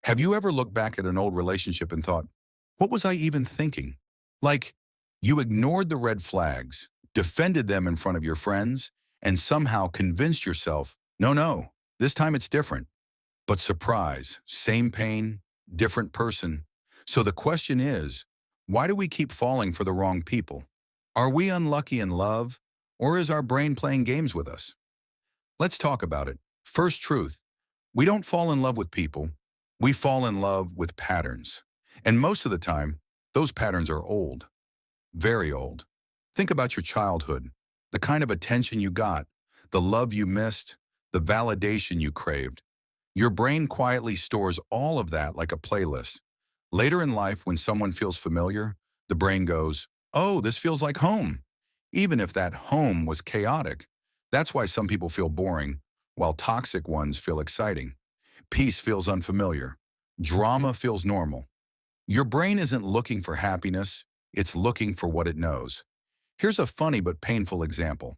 Have you ever looked back at an old relationship and thought, what was I even thinking? Like, you ignored the red flags, defended them in front of your friends, and somehow convinced yourself, no, this time it's different. But surprise, same pain, different person. So the question is, why do we keep falling for the wrong people? Are we unlucky in love, or is our brain playing games with us? Let's talk about it. First truth, we don't fall in love with people. We fall in love with patterns. And most of the time, those patterns are old, very old. Think about your childhood, the kind of attention you got, the love you missed, the validation you craved. Your brain quietly stores all of that like a playlist. Later in life, when someone feels familiar, the brain goes, oh, this feels like home. Even if that home was chaotic. That's why some people feel boring, while toxic ones feel exciting. Peace feels unfamiliar. Drama feels normal. Your brain isn't looking for happiness, it's looking for what it knows. Here's a funny but painful example.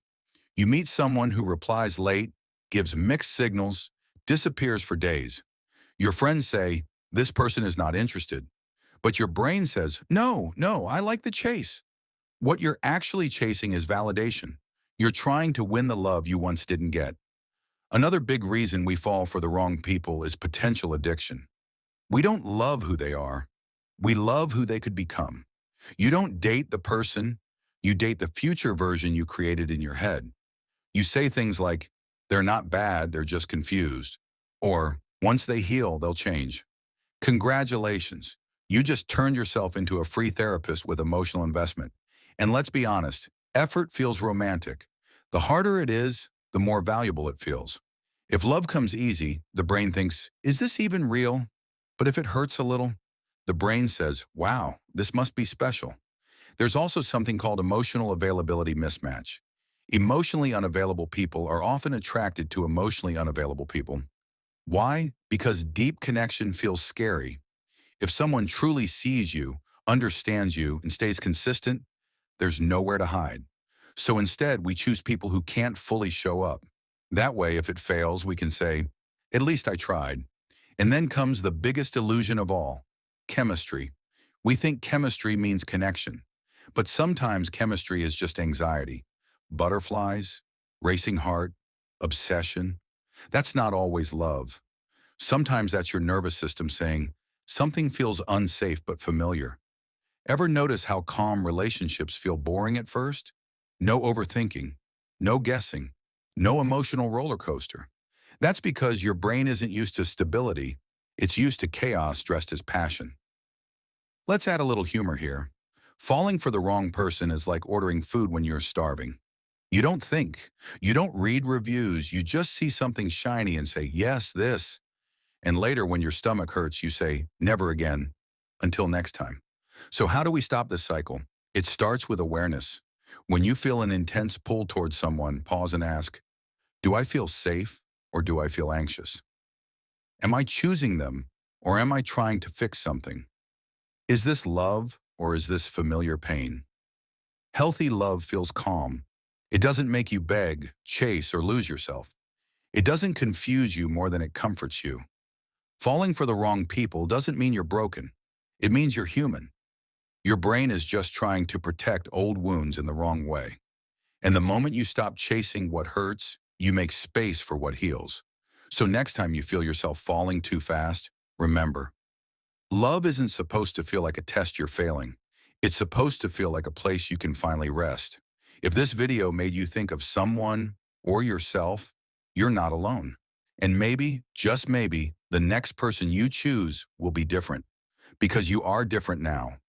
You meet someone who replies late, gives mixed signals, disappears for days. Your friends say, this person is not interested. But your brain says, no, I like the chase. What you're actually chasing is validation. You're trying to win the love you once didn't get. Another big reason we fall for the wrong people is potential addiction. We don't love who they are. We love who they could become. You don't date the person, you date the future version you created in your head. You say things like, they're not bad, they're just confused. Or, once they heal, they'll change. Congratulations, you just turned yourself into a free therapist with emotional investment. And let's be honest, effort feels romantic. The harder it is, the more valuable it feels. If love comes easy, the brain thinks, is this even real? But if it hurts a little, the brain says, wow, this must be special. There's also something called emotional availability mismatch. Emotionally unavailable people are often attracted to emotionally unavailable people. Why? Because deep connection feels scary. If someone truly sees you, understands you, and stays consistent, there's nowhere to hide. So instead, we choose people who can't fully show up. That way, if it fails, we can say, at least I tried. And then comes the biggest illusion of all, chemistry. We think chemistry means connection, but sometimes chemistry is just anxiety. Butterflies, racing heart, obsession. That's not always love. Sometimes that's your nervous system saying, something feels unsafe but familiar. Ever notice how calm relationships feel boring at first? No overthinking, no guessing, no emotional roller coaster. That's because your brain isn't used to stability, it's used to chaos dressed as passion. Let's add a little humor here. Falling for the wrong person is like ordering food when you're starving. You don't think, you don't read reviews, you just see something shiny and say, yes, this. And later when your stomach hurts, you say, never again, until next time. So how do we stop this cycle? It starts with awareness. When you feel an intense pull towards someone, pause and ask, do I feel safe or do I feel anxious? Am I choosing them or am I trying to fix something? Is this love or is this familiar pain? Healthy love feels calm. It doesn't make you beg, chase, or lose yourself. It doesn't confuse you more than it comforts you. Falling for the wrong people doesn't mean you're broken. It means you're human. Your brain is just trying to protect old wounds in the wrong way. And the moment you stop chasing what hurts, you make space for what heals. So next time you feel yourself falling too fast, remember, love isn't supposed to feel like a test you're failing. It's supposed to feel like a place you can finally rest. If this video made you think of someone or yourself, you're not alone. And maybe, just maybe, the next person you choose will be different. Because you are different now.